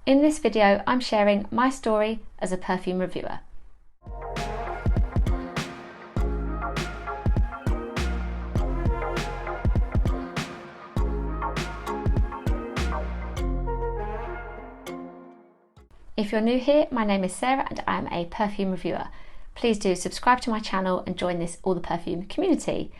In this video, I'm sharing my story as a perfume reviewer. If you're new here, my name is Sarah and I am a perfume reviewer. Please do subscribe to my channel and join this All the Perfume community.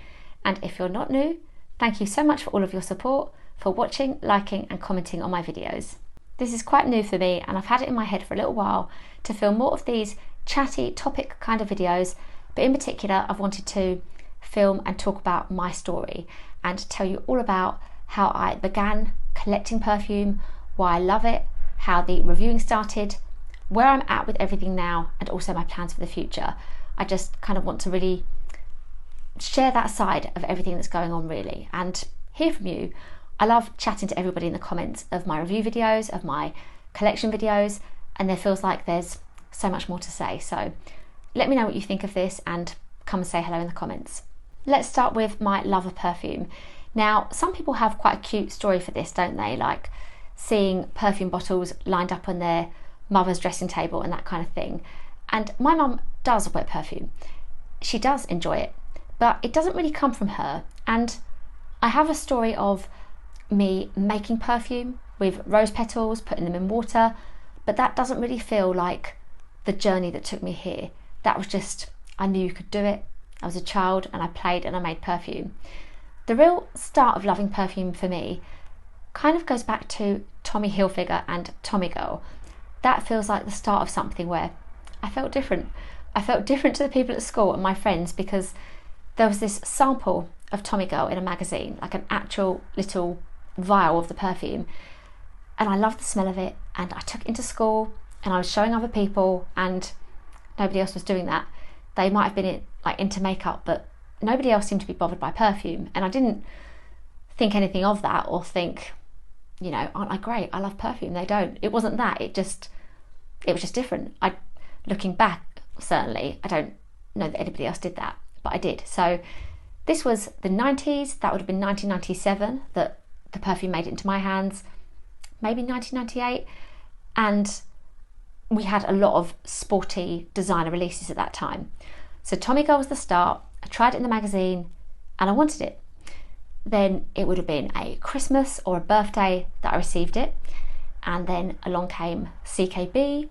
And if you're not new, thank you so much for all of your support, for watching, liking and commenting on my videos. This is quite new for me and I've had it in my head for a little while to film more of these chatty topic kind of videos, but in particular I've wanted to film and talk about my story and tell you all about how I began collecting perfume, why I love it, how the reviewing started, where I'm at with everything now, and also my plans for the future. I just kind of want to really share that side of everything that's going on really and hear from you. I love chatting to everybody in the comments of my review videos, of my collection videos, and there feels like there's so much more to say. So let me know what you think of this and come and say hello in the comments. Let's start with my love of perfume. Now, some people have quite a cute story for this, don't they? Like seeing perfume bottles lined up on their mother's dressing table and that kind of thing. And my mum does wear perfume. She does enjoy it, but it doesn't really come from her. And I have a story of me making perfume with rose petals, putting them in water, but that doesn't really feel like the journey that took me here. That was just, I knew you could do it. I was a child and I played and I made perfume. The real start of loving perfume for me kind of goes back to Tommy Hilfiger and Tommy Girl. That feels like the start of something where I felt different. I felt different to the people at school and my friends because there was this sample of Tommy Girl in a magazine, like an actual little vial of the perfume, and I loved the smell of it and I took it into school and I was showing other people and nobody else was doing that. They might have been into makeup, but nobody else seemed to be bothered by perfume, and I didn't think anything of that or think, you know, aren't I great, I love perfume. They don't. It wasn't that, it was just different. Looking back, certainly I don't know that anybody else did that, but I did. So this was the 90s, that would have been 1997 that the perfume made it into my hands, maybe 1998, and we had a lot of sporty designer releases at that time. So Tommy Girl was the start. I tried it in the magazine and I wanted it. Then it would have been a Christmas or a birthday that I received it, and then along came CKB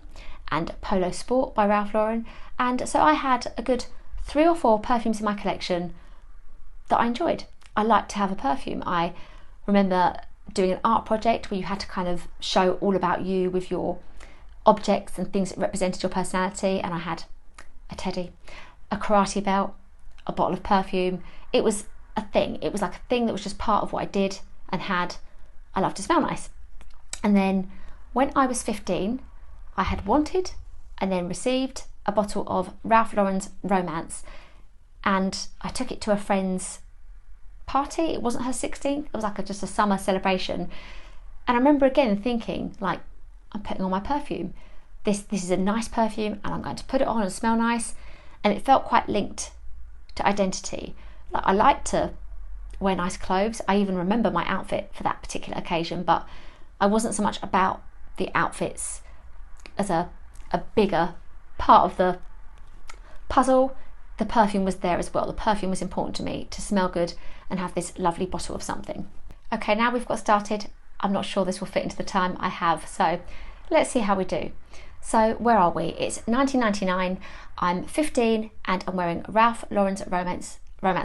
and Polo Sport by Ralph Lauren, and so I had a good 3 or 4 perfumes in my collection that I enjoyed. I liked to have a perfume. I remember doing an art project where you had to kind of show all about you with your objects and things that represented your personality, and I had a teddy, a karate belt, a bottle of perfume. It was a thing. It was like a thing that was just part of what I did and had. I love to smell nice. And then when I was 15, I had wanted and then received a bottle of Ralph Lauren's Romance, and I took it to a friend's party. It wasn't her 16th, it was like just a summer celebration, and I remember again thinking, like, I'm putting on my perfume. This is a nice perfume and I'm going to put it on and smell nice, and it felt quite linked to identity. Like, I like to wear nice clothes. I even remember my outfit for that particular occasion, but I wasn't so much about the outfits as a bigger part of the puzzle. The perfume was there as well. The perfume was important to me, to smell good and have this lovely bottle of something. Okay, now we've got started. I'm not sure this will fit into the time I have, so let's see how we do. So where are we? It's 1999, I'm 15 and I'm wearing Ralph Lauren's Romance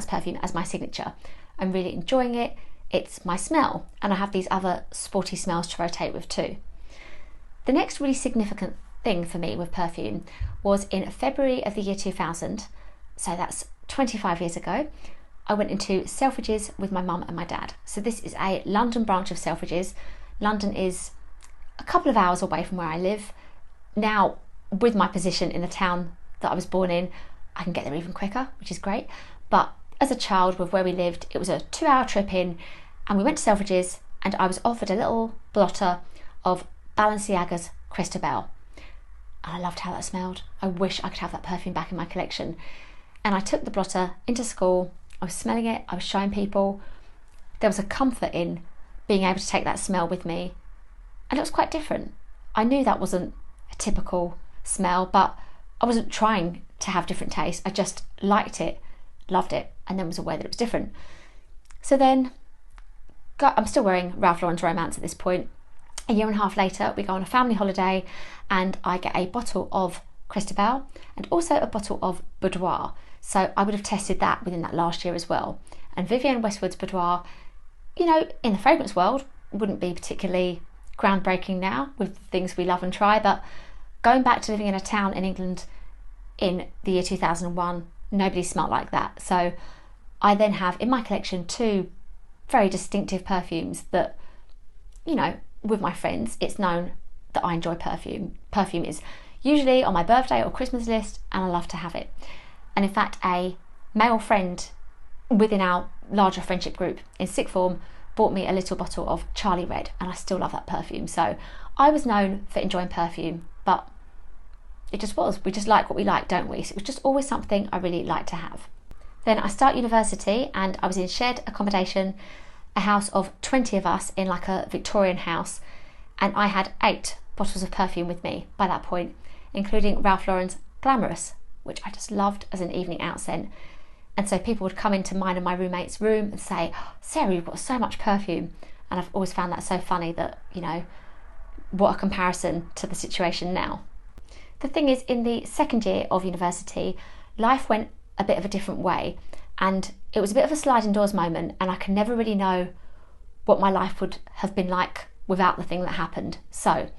perfume as my signature. I'm really enjoying it. It's my smell, and I have these other sporty smells to rotate with too. The next really significant thing for me with perfume was in February of the year 2000, so that's 25 years ago. I went into Selfridges with my mum and my dad. So this is a London branch of Selfridges. London is a couple of hours away from where I live. Now, with my position in the town that I was born in, I can get there even quicker, which is great. But as a child, with where we lived, it was a 2-hour trip in, and we went to Selfridges and I was offered a little blotter of Balenciaga's Cristobal. And I loved how that smelled. I wish I could have that perfume back in my collection. And I took the blotter into school. I was smelling it, I was showing people. There was a comfort in being able to take that smell with me, and it was quite different. I knew that wasn't a typical smell, but I wasn't trying to have different tastes. I just liked it, loved it, and then was aware that it was different. So then I'm still wearing Ralph Lauren's Romance at this point. A year and a half later, we go on a family holiday and I get a bottle of Cristobal and also a bottle of Boudoir. So I would have tested that within that last year as well. And Vivienne Westwood's Boudoir, you know, in the fragrance world, wouldn't be particularly groundbreaking now with the things we love and try, but going back to living in a town in England in the year 2001, nobody smelled like that. So I then have in my collection 2 very distinctive perfumes that, you know, with my friends, it's known that I enjoy perfume. Perfume is usually on my birthday or Christmas list, and I love to have it. And in fact, a male friend within our larger friendship group in sixth form bought me a little bottle of Charlie Red, and I still love that perfume. So I was known for enjoying perfume, but it just was. We just like what we like, don't we? So it was just always something I really liked to have. Then I start university and I was in shared accommodation, a house of 20 of us in like a Victorian house, and I had 8 bottles of perfume with me by that point, including Ralph Lauren's Glamorous, which I just loved as an evening out scent. And so people would come into mine and my roommate's room and say, "Oh, Sarah, you've got so much perfume." And I've always found that so funny that, you know, what a comparison to the situation now. The thing is, in the second year of university, life went a bit of a different way, and it was a bit of a sliding doors moment, and I can never really know what my life would have been like without the thing that happened. So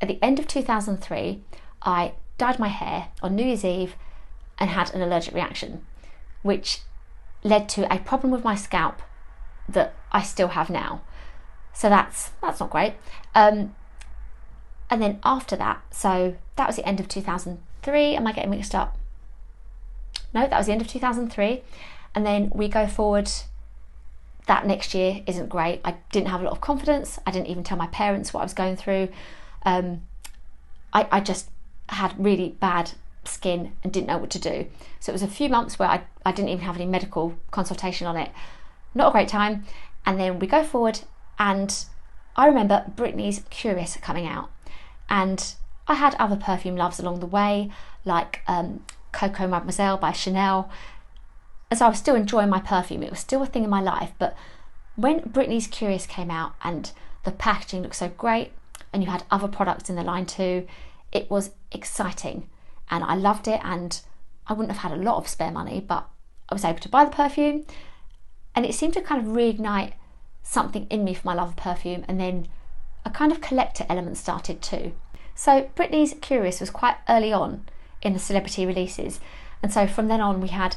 at the end of 2003, I dyed my hair on New Year's Eve and had an allergic reaction, which led to a problem with my scalp that I still have now. So that's not great. And then after that, so that was the end of 2003. Am I getting mixed up? No, that was the end of 2003. And then we go forward. That next year isn't great. I didn't have a lot of confidence. I didn't even tell my parents what I was going through. I just had really bad skin and didn't know what to do. So it was a few months where I didn't even have any medical consultation on it. Not a great time. And then we go forward, and I remember Britney's Curious coming out. And I had other perfume loves along the way, like Coco Madmoiselle by Chanel. And so I was still enjoying my perfume. It was still a thing in my life. But when Britney's Curious came out and the packaging looked so great, and you had other products in the line too, it was exciting. And I loved it, and I wouldn't have had a lot of spare money, but I was able to buy the perfume, and it seemed to kind of reignite something in me for my love of perfume, and then a kind of collector element started too. So Britney's Curious was quite early on in the celebrity releases, and so from then on we had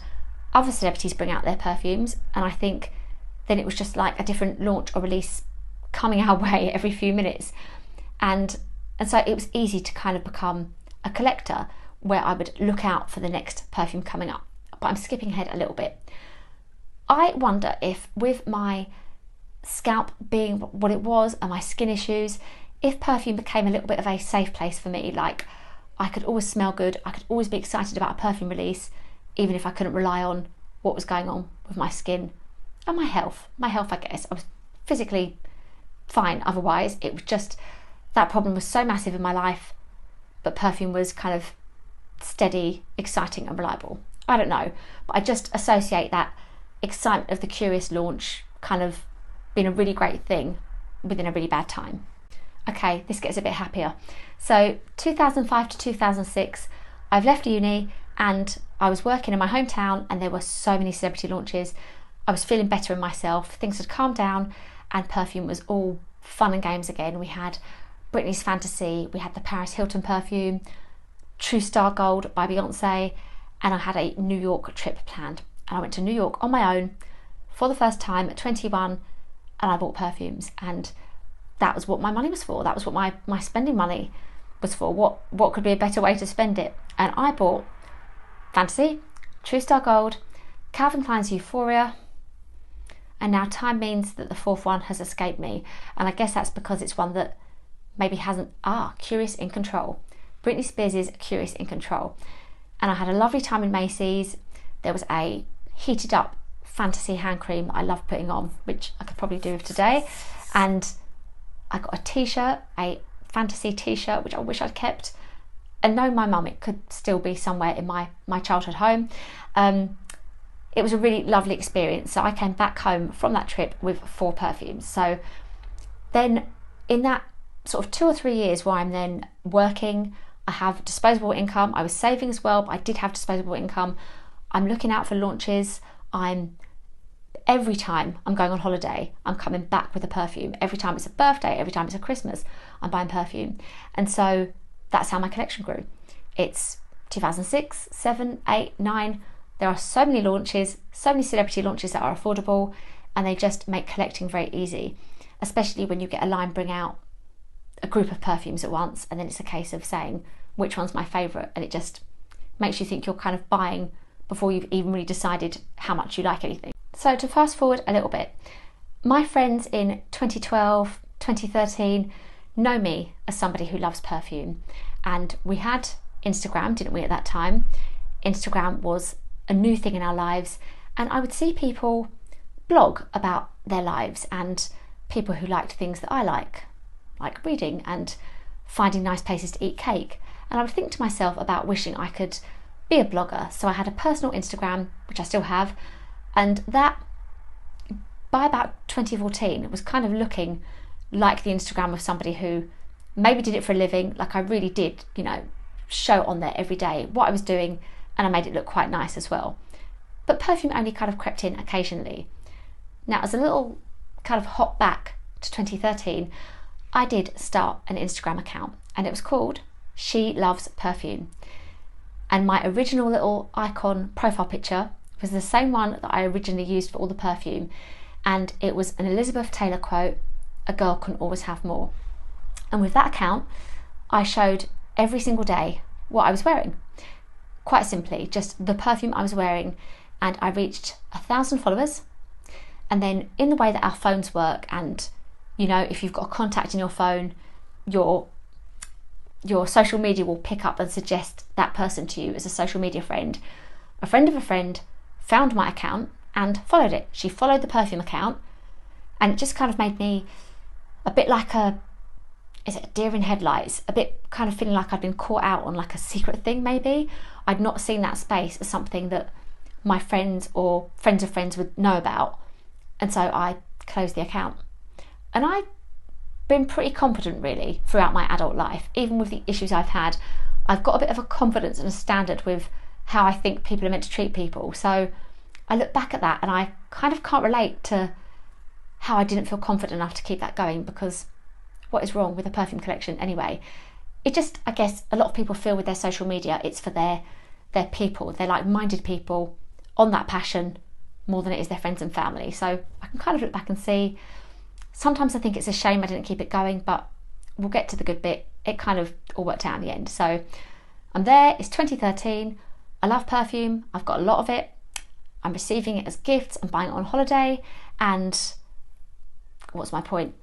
other celebrities bring out their perfumes, and I think then it was just like a different launch or release coming our way every few minutes, and so it was easy to kind of become a collector where I would look out for the next perfume coming up. But I'm skipping ahead a little bit. I wonder if with my scalp being what it was and my skin issues, if perfume became a little bit of a safe place for me. Like, I could always smell good, I could always be excited about a perfume release, even if I couldn't rely on what was going on with my skin and my health. My health, I guess. I was physically fine otherwise. It was just that problem was so massive in my life, but perfume was kind of steady, exciting and reliable. I don't know, but I just associate that excitement of the Curious launch kind of being a really great thing within a really bad time. Okay, this gets a bit happier. So 2005 to 2006, I've left uni and I was working in my hometown, and there were so many celebrity launches. I was feeling better in myself, things had calmed down, and perfume was all fun and games again. We had Britney's Fantasy, we had the Paris Hilton perfume, True Star Gold by Beyonce, and I had a New York trip planned. And I went to New York on my own for the first time at 21, and I bought perfumes, and that was what my money was for. That was what my spending money was for. What could be a better way to spend it? And I bought Fantasy, True Star Gold, Calvin Klein's Euphoria, and now time means that the fourth one has escaped me, and I guess that's because it's one that maybe hasn't. Curious in Control. Britney Spears' Curious in Control. And I had a lovely time in Macy's. There was a heated up Fantasy hand cream that I love putting on, which I could probably do with today, and I got a t-shirt, a fantasy t-shirt, which I wish I'd kept. And knowing my mum, it could still be somewhere in my childhood home. It was a really lovely experience. So I came back home from that trip with 4 perfumes. So then in that sort of 2 or 3 years where I'm then working, I have disposable income. I was saving as well, but I did have disposable income. I'm looking out for launches. Every time I'm going on holiday, I'm coming back with a perfume. Every time it's a birthday, every time it's a Christmas, I'm buying perfume. And so that's how my collection grew. It's 2006, 7, 8, 9. There are so many launches, so many celebrity launches that are affordable, and they just make collecting very easy, especially when you get a line bring out a group of perfumes at once, and then it's a case of saying which one's my favourite, and it just makes you think you're kind of buying before you've even really decided how much you like anything. So to fast forward a little bit, my friends in 2012, 2013 know me as somebody who loves perfume, and we had Instagram, didn't we, at that time? Instagram was a new thing in our lives, and I would see people blog about their lives and people who liked things that I like reading and finding nice places to eat cake. And I would think to myself about wishing I could be a blogger. So I had a personal Instagram, which I still have, and that by about 2014 was kind of looking like the Instagram of somebody who maybe did it for a living, like I really did, show on there every day what I was doing, and I made it look quite nice as well. But perfume only kind of crept in occasionally. Now, as a little kind of hop back to 2013, I did start an Instagram account, and it was called She Loves Perfume. And my original little icon profile picture was the same one that I originally used for all the perfume, and it was an Elizabeth Taylor quote, "A girl can always have more." And with that account, I showed every single day what I was wearing. Quite simply, just the perfume I was wearing, and I reached 1,000 followers. And then in the way that our phones work, and if you've got a contact in your phone, your social media will pick up and suggest that person to you as a social media friend. A friend of a friend found my account and followed it. She followed the perfume account, and it just kind of made me a bit like a deer in headlights, a bit kind of feeling like I'd been caught out on like a secret thing maybe. I'd not seen that space as something that my friends or friends of friends would know about, and so I closed the account. And I've been pretty confident really throughout my adult life. Even with the issues I've had, I've got a bit of a confidence and a standard with how I think people are meant to treat people. So I look back at that and I kind of can't relate to how I didn't feel confident enough to keep that going, because what is wrong with a perfume collection anyway? It just, I guess a lot of people feel with their social media, it's for their people, their like-minded people on that passion more than it is their friends and family. So I can kind of look back and see, sometimes I think it's a shame I didn't keep it going, but we'll get to the good bit. It kind of all worked out in the end. So I'm there, it's 2013, I love perfume, I've got a lot of it, I'm receiving it as gifts, I'm buying it on holiday, and what's my point?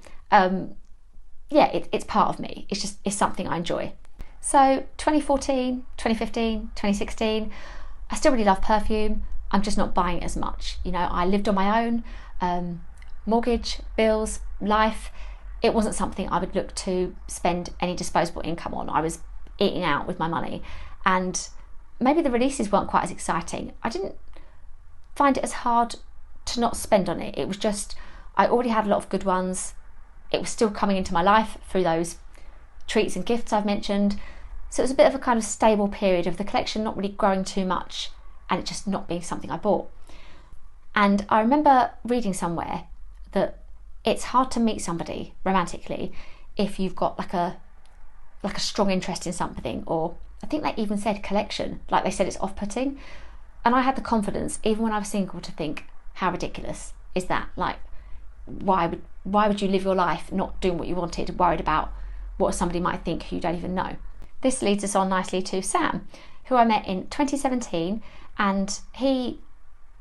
It's part of me. It's something I enjoy. So 2014, 2015, 2016, I still really love perfume. I'm just not buying it as much. I lived on my own, mortgage, bills, life. It wasn't something I would look to spend any disposable income on. I was eating out with my money, and maybe the releases weren't quite as exciting. I didn't find it as hard to not spend on it. It was just, I already had a lot of good ones. It was still coming into my life through those treats and gifts I've mentioned. So it was a bit of a kind of stable period of the collection not really growing too much, and it just not being something I bought. And I remember reading somewhere that it's hard to meet somebody romantically if you've got like a strong interest in something, or I think they even said collection, like they said it's off-putting. And I had the confidence, even when I was single, to think, how ridiculous is that? Like, why would you live your life not doing what you wanted, worried about what somebody might think who you don't even know? This leads us on nicely to Sam, who I met in 2017, and he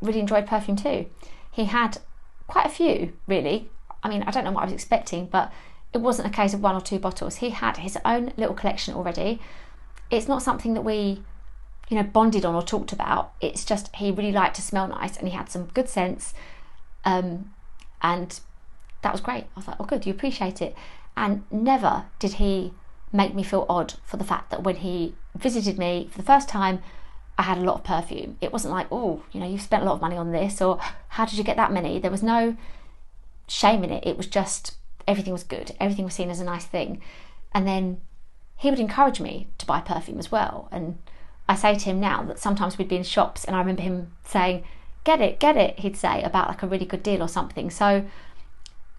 really enjoyed perfume too. He had quite a few, really. I mean, I don't know what I was expecting, but it wasn't a case of 1 or 2 bottles. He had his own little collection already. It's not something that we, bonded on or talked about. It's just he really liked to smell nice, and he had some good scents, and that was great. I was like, oh good, you appreciate it. And never did he make me feel odd for the fact that when he visited me for the first time, I had a lot of perfume. It wasn't like, oh, you know, you've spent a lot of money on this, or how did you get that many? There was no shame in it. It was just, everything was good. Everything was seen as a nice thing. And then he would encourage me to buy perfume as well. And I say to him now that sometimes we'd be in shops and I remember him saying, get it, he'd say, about like a really good deal or something. So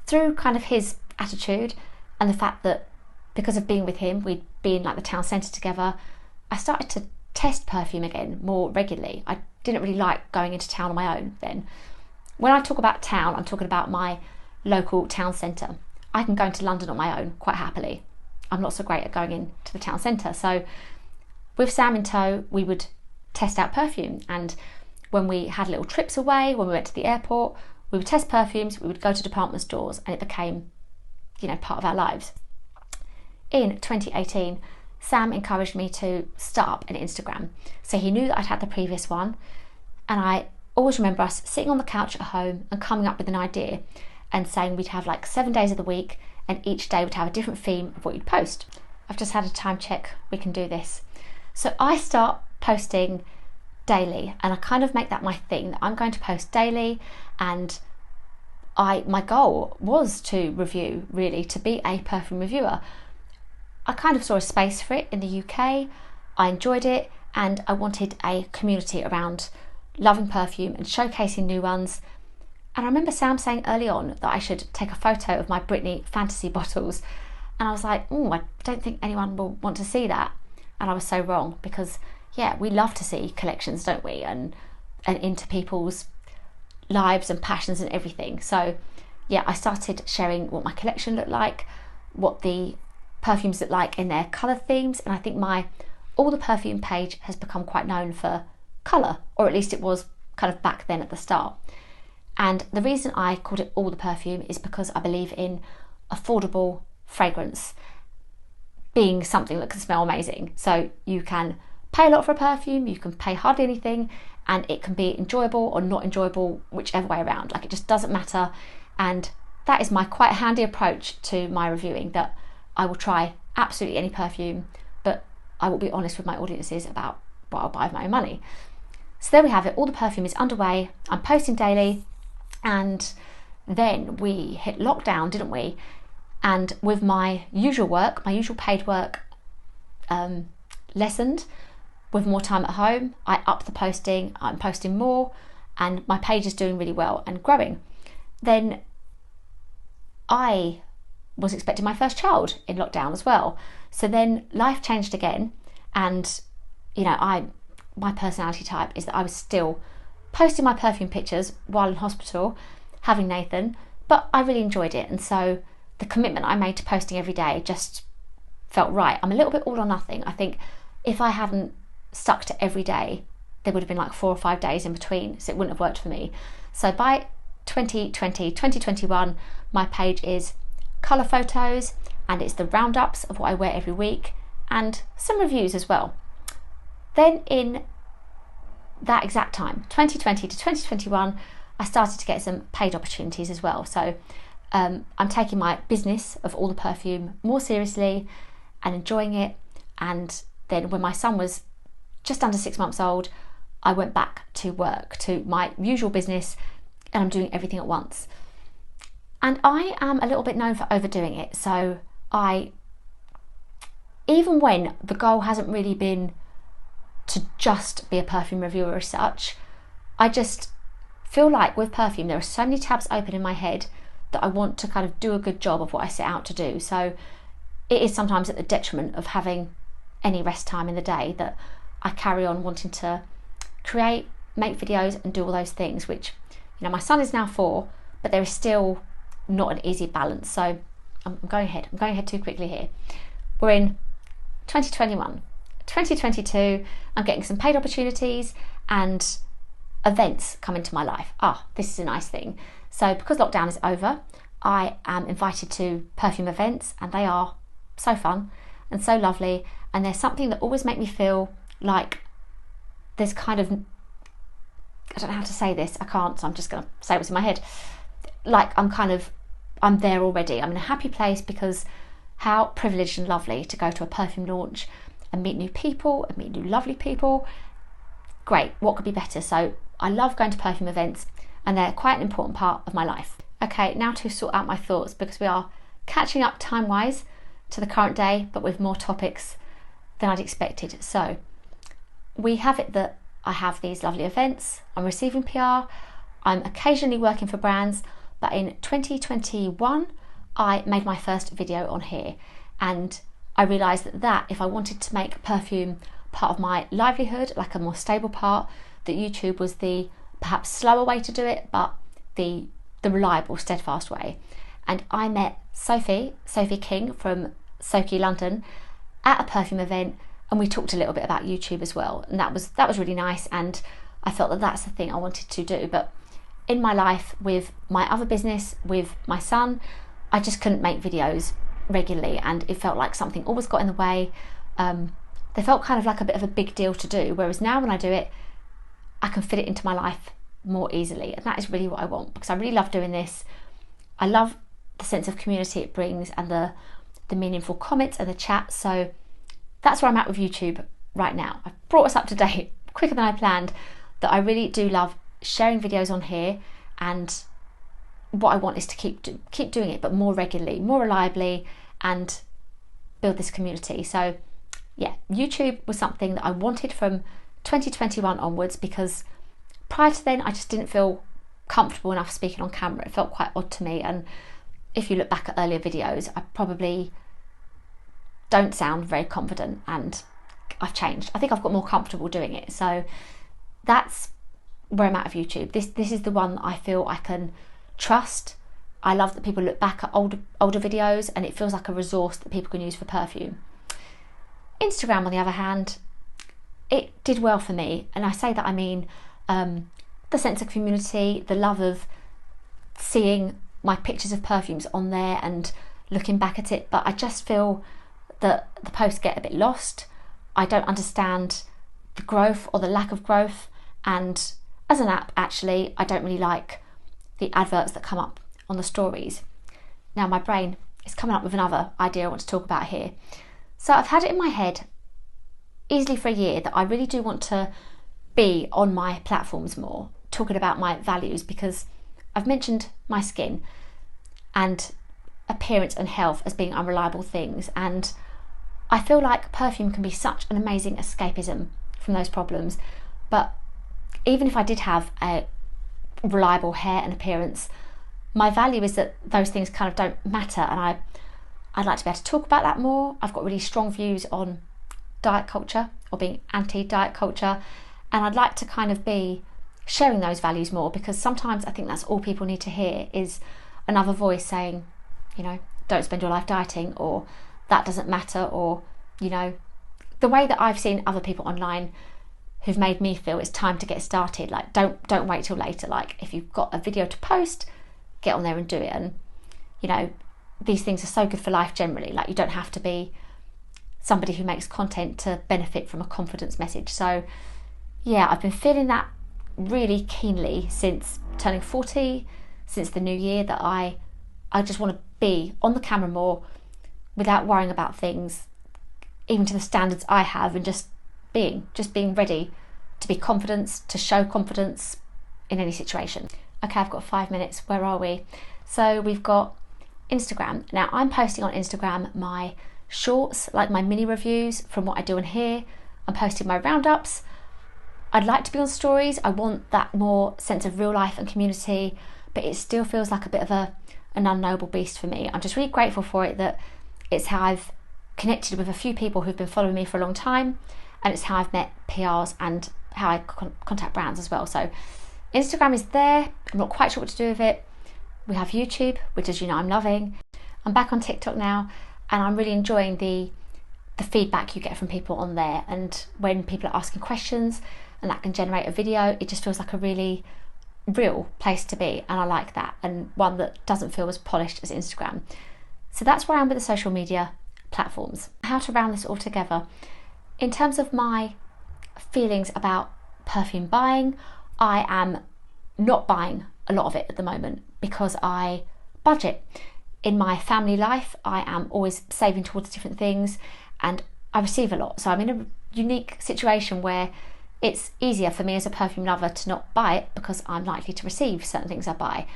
through kind of his attitude and the fact that because of being with him, we'd be in like the town centre together, I started to test perfume again more regularly. I didn't really like going into town on my own then. When I talk about town, I'm talking about my local town centre. I can go into London on my own quite happily. I'm not so great at going into the town centre. So with Sam in tow, we would test out perfume. And when we had little trips away, when we went to the airport, we would test perfumes, we would go to department stores, and it became, you know, part of our lives. In 2018, Sam encouraged me to start up an Instagram. So he knew that I'd had the previous one. And I always remember us sitting on the couch at home and coming up with an idea and saying we'd have like 7 days of the week and each day would have a different theme of what you'd post. I've just had a time check, we can do this. So I start posting daily and I kind of make that my thing, that I'm going to post daily, and my goal was to review, really, to be a perfume reviewer. I kind of saw a space for it in the UK, I enjoyed it, and I wanted a community around loving perfume and showcasing new ones. And I remember Sam saying early on that I should take a photo of my Britney fantasy bottles, and I was like, I don't think anyone will want to see that. And I was so wrong, because yeah, we love to see collections, don't we, and into people's lives and passions and everything. So yeah, I started sharing what my collection looked like, what the perfumes look like in their colour themes, and I think my All the Perfume page has become quite known for colour, or at least it was kind of back then at the start. And the reason I called it All the Perfume is because I believe in affordable fragrance being something that can smell amazing. So you can pay a lot for a perfume, you can pay hardly anything, and it can be enjoyable or not enjoyable, whichever way around. Like, it just doesn't matter. And that is my quite handy approach to my reviewing, that I will try absolutely any perfume, but I will be honest with my audiences about what I'll buy with my own money. So there we have it. All the Perfume is underway. I'm posting daily, and then we hit lockdown, didn't we? And with my usual work, my usual paid work lessened, with more time at home, I upped the posting. I'm posting more, and my page is doing really well and growing. Then I was expecting my first child in lockdown as well. So then life changed again, and you know, my personality type is that I was still posting my perfume pictures while in hospital having Nathan, but I really enjoyed it, and so the commitment I made to posting every day just felt right. I'm a little bit all or nothing. I think if I hadn't stuck to every day, there would have been like 4 or 5 days in between, so it wouldn't have worked for me. So by 2021, my page is colour photos, and it's the roundups of what I wear every week, and some reviews as well. Then in that exact time, 2020 to 2021, I started to get some paid opportunities as well. So I'm taking my business of All the Perfume more seriously and enjoying it. And then when my son was just under 6 months old, I went back to work, to my usual business, and I'm doing everything at once. And I am a little bit known for overdoing it. So even when the goal hasn't really been to just be a perfume reviewer as such, I just feel like with perfume there are so many tabs open in my head that I want to kind of do a good job of what I set out to do. So it is sometimes at the detriment of having any rest time in the day that I carry on wanting to create, make videos and do all those things, which, you know, my son is now 4, but there is still not an easy balance. So I'm going ahead too quickly here. We're in 2021. 2022, I'm getting some paid opportunities and events come into my life. This is a nice thing. So because lockdown is over, I am invited to perfume events, and they are so fun and so lovely, and there's something that always make me feel like there's kind of, I don't know how to say this, I can't, so I'm just going to say what's in my head. Like I'm there already. I'm in a happy place because how privileged and lovely to go to a perfume launch and meet new people and meet new lovely people. Great, what could be better? So I love going to perfume events, and they're quite an important part of my life. Okay, now to sort out my thoughts, because we are catching up time-wise to the current day, but with more topics than I'd expected. So we have it that I have these lovely events, I'm receiving PR, I'm occasionally working for brands, but in 2021 I made my first video on here, and I realised that if I wanted to make perfume part of my livelihood, like a more stable part, that YouTube was the perhaps slower way to do it, but the reliable, steadfast way. And I met Sophie King from Soki London at a perfume event, and we talked a little bit about YouTube as well, and that was really nice, and I felt that that's the thing I wanted to do. But in my life, with my other business, with my son, I just couldn't make videos regularly, and it felt like something always got in the way. They felt kind of like a bit of a big deal to do, whereas now when I do it, I can fit it into my life more easily, and that is really what I want, because I really love doing this. I love the sense of community it brings, and the meaningful comments and the chat. So that's where I'm at with YouTube right now. I've brought us up to date quicker than I planned, that I really do love sharing videos on here, and what I want is to keep doing it, but more regularly, more reliably, and build this community. So yeah, YouTube was something that I wanted from 2021 onwards, because prior to then I just didn't feel comfortable enough speaking on camera. It felt quite odd to me, and if you look back at earlier videos, I probably don't sound very confident, and I've changed. I think I've got more comfortable doing it. So that's where I'm at with YouTube. This is the one that I feel I can trust. I love that people look back at older videos, and it feels like a resource that people can use for perfume. Instagram, on the other hand, it did well for me, and I say that I mean the sense of community, the love of seeing my pictures of perfumes on there and looking back at it. But I just feel that the posts get a bit lost. I don't understand the growth or the lack of growth, and as an app, actually, I don't really like the adverts that come up on the stories. Now my brain is coming up with another idea I want to talk about here. So I've had it in my head easily for a year that I really do want to be on my platforms more, talking about my values, because I've mentioned my skin and appearance and health as being unreliable things, and I feel like perfume can be such an amazing escapism from those problems. But even if I did have a reliable hair and appearance, my value is that those things kind of don't matter, and I'd like to be able to talk about that more. I've got really strong views on diet culture, or being anti-diet culture, and I'd like to kind of be sharing those values more, because sometimes I think that's all people need to hear, is another voice saying, you know, don't spend your life dieting, or that doesn't matter, or, you know, the way that I've seen other people online who've made me feel it's time to get started. Like, don't wait till later. Like, if you've got a video to post, get on there and do it. And, you know, these things are so good for life generally. Like, you don't have to be somebody who makes content to benefit from a confidence message. So yeah, I've been feeling that really keenly since turning 40, since the new year, that I just want to be on the camera more without worrying about things, even to the standards I have, and just being ready to be confident, to show confidence in any situation. Okay, I've got 5 minutes. Where are we? So we've got Instagram. Now I'm posting on Instagram my shorts, like my mini reviews from what I do in here. I'm posting my roundups. I'd like to be on stories. I want that more sense of real life and community, but it still feels like a bit of an unknowable beast for me. I'm just really grateful for it, that it's how I've connected with a few people who've been following me for a long time, and it's how I've met PRs and how I contact brands as well. So Instagram is there. I'm not quite sure what to do with it. We have YouTube, which, as you know, I'm loving. I'm back on TikTok now, and I'm really enjoying the feedback you get from people on there, and when people are asking questions and that can generate a video, it just feels like a really real place to be, and I like that, and one that doesn't feel as polished as Instagram. So that's where I am with the social media platforms. How to round this all together. In terms of my feelings about perfume buying, I am not buying a lot of it at the moment because I budget. in my family life, I am always saving towards different things, and I receive a lot. So I'm in a unique situation where it's easier for me as a perfume lover to not buy it because I'm likely to receive certain things I buy.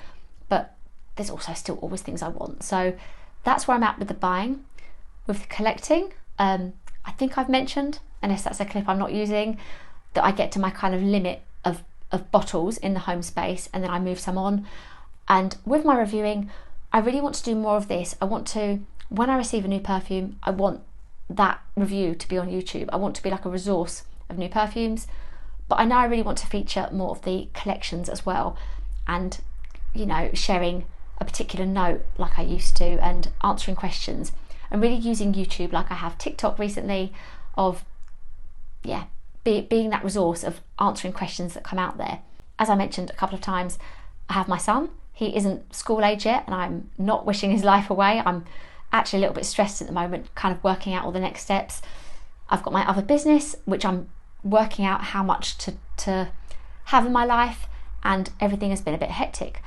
But there's also still always things I want. So that's where I'm at with the buying. With the collecting, I think I've mentioned, unless that's a clip I'm not using, that I get to my kind of limit of bottles in the home space, and then I move some on. And with my reviewing, I really want to do more of this. I want to, when I receive a new perfume, I want that review to be on YouTube. I want to be like a resource of new perfumes, but I know I really want to feature more of the collections as well, and sharing a particular note like I used to, and answering questions, and really using YouTube like I have TikTok recently, of being that resource of answering questions that come out there. As I mentioned a couple of times, I have my son. He isn't school age yet, and I'm not wishing his life away. I'm actually a little bit stressed at the moment, kind of working out all the next steps. I've got my other business, which I'm working out how much to have in my life, and everything has been a bit hectic.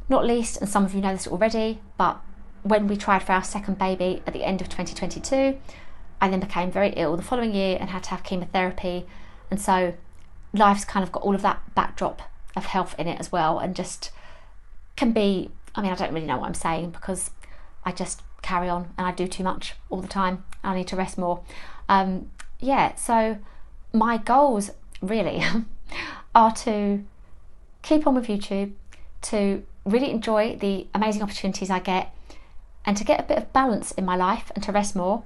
Not least, and some of you know this already, but when we tried for our second baby at the end of 2022, I then became very ill the following year and had to have chemotherapy. And so life's kind of got all of that backdrop of health in it as well, and just can be, I don't really know what I'm saying, because I just carry on and I do too much all the time. I need to rest more. So my goals really are to keep on with YouTube, to really enjoy the amazing opportunities I get, and to get a bit of balance in my life and to rest more,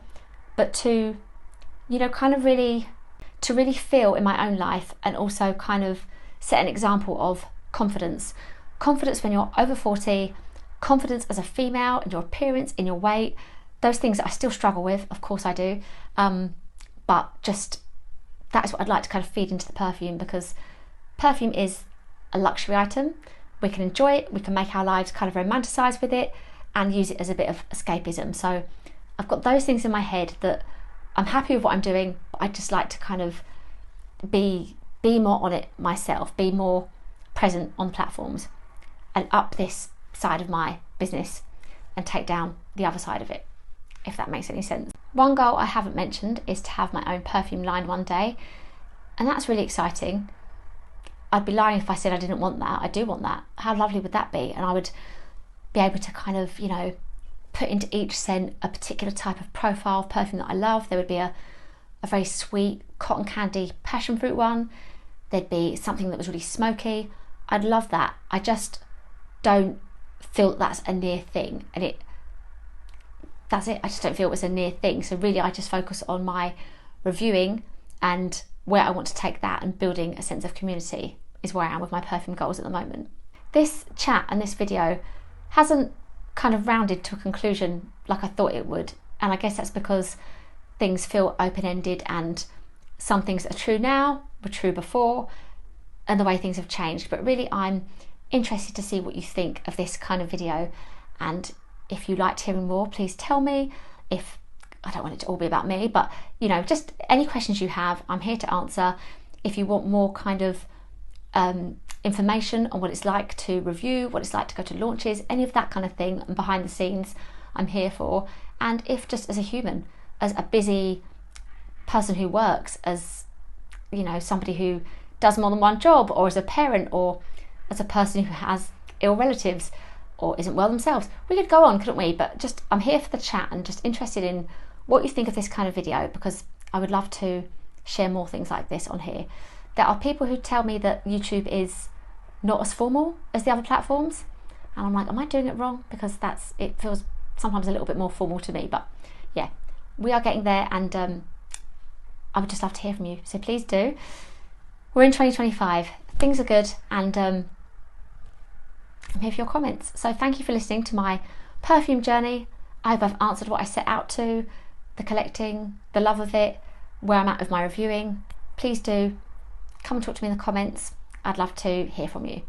but to really feel in my own life, and also kind of set an example of confidence when you're over 40, confidence as a female in your appearance, in your weight, those things that I still struggle with, of course I do, but just that is what I'd like to kind of feed into the perfume, because perfume is a luxury item. We can enjoy it, we can make our lives kind of romanticise with it, and use it as a bit of escapism. So I've got those things in my head that I'm happy with what I'm doing, but I'd just like to kind of be more on it myself, be more present on platforms, and up this side of my business and take down the other side of it, if that makes any sense. One goal I haven't mentioned is to have my own perfume line one day, and that's really exciting. I'd be lying if I said I didn't want that. I do want that. How lovely would that be? And I would be able to kind of, put into each scent a particular type of profile of perfume that I love. There would be a very sweet cotton candy passion fruit one. There'd be something that was really smoky. I'd love that. I just don't feel that that's a near thing, and that's it. I just don't feel it's a near thing. So really I just focus on my reviewing and where I want to take that, and building a sense of community is where I am with my perfume goals at the moment. This chat and this video hasn't kind of rounded to a conclusion like I thought it would, and I guess that's because things feel open-ended, and some things that are true now were true before, and the way things have changed. But really I'm interested to see what you think of this kind of video, and if you liked hearing more, please tell me. If I don't want it to all be about me, but just any questions you have, I'm here to answer. If you want more kind of information on what it's like to review, what it's like to go to launches, any of that kind of thing, and behind the scenes, I'm here for. And if just as a human, as a busy person who works, as somebody who does more than one job, or as a parent, or as a person who has ill relatives or isn't well themselves, we could go on, couldn't we? But just I'm here for the chat, and just interested in what you think of this kind of video, because I would love to share more things like this on here. There are people who tell me that YouTube is not as formal as the other platforms, and I'm like, am I doing it wrong? Because it feels sometimes a little bit more formal to me. But yeah, we are getting there, and I would just love to hear from you, so please do. We're in 2025, things are good, and I'm here for your comments. So thank you for listening to my perfume journey. I hope I've answered what I set out to, the collecting, the love of it, where I'm at with my reviewing. Please do come and talk to me in the comments. I'd love to hear from you.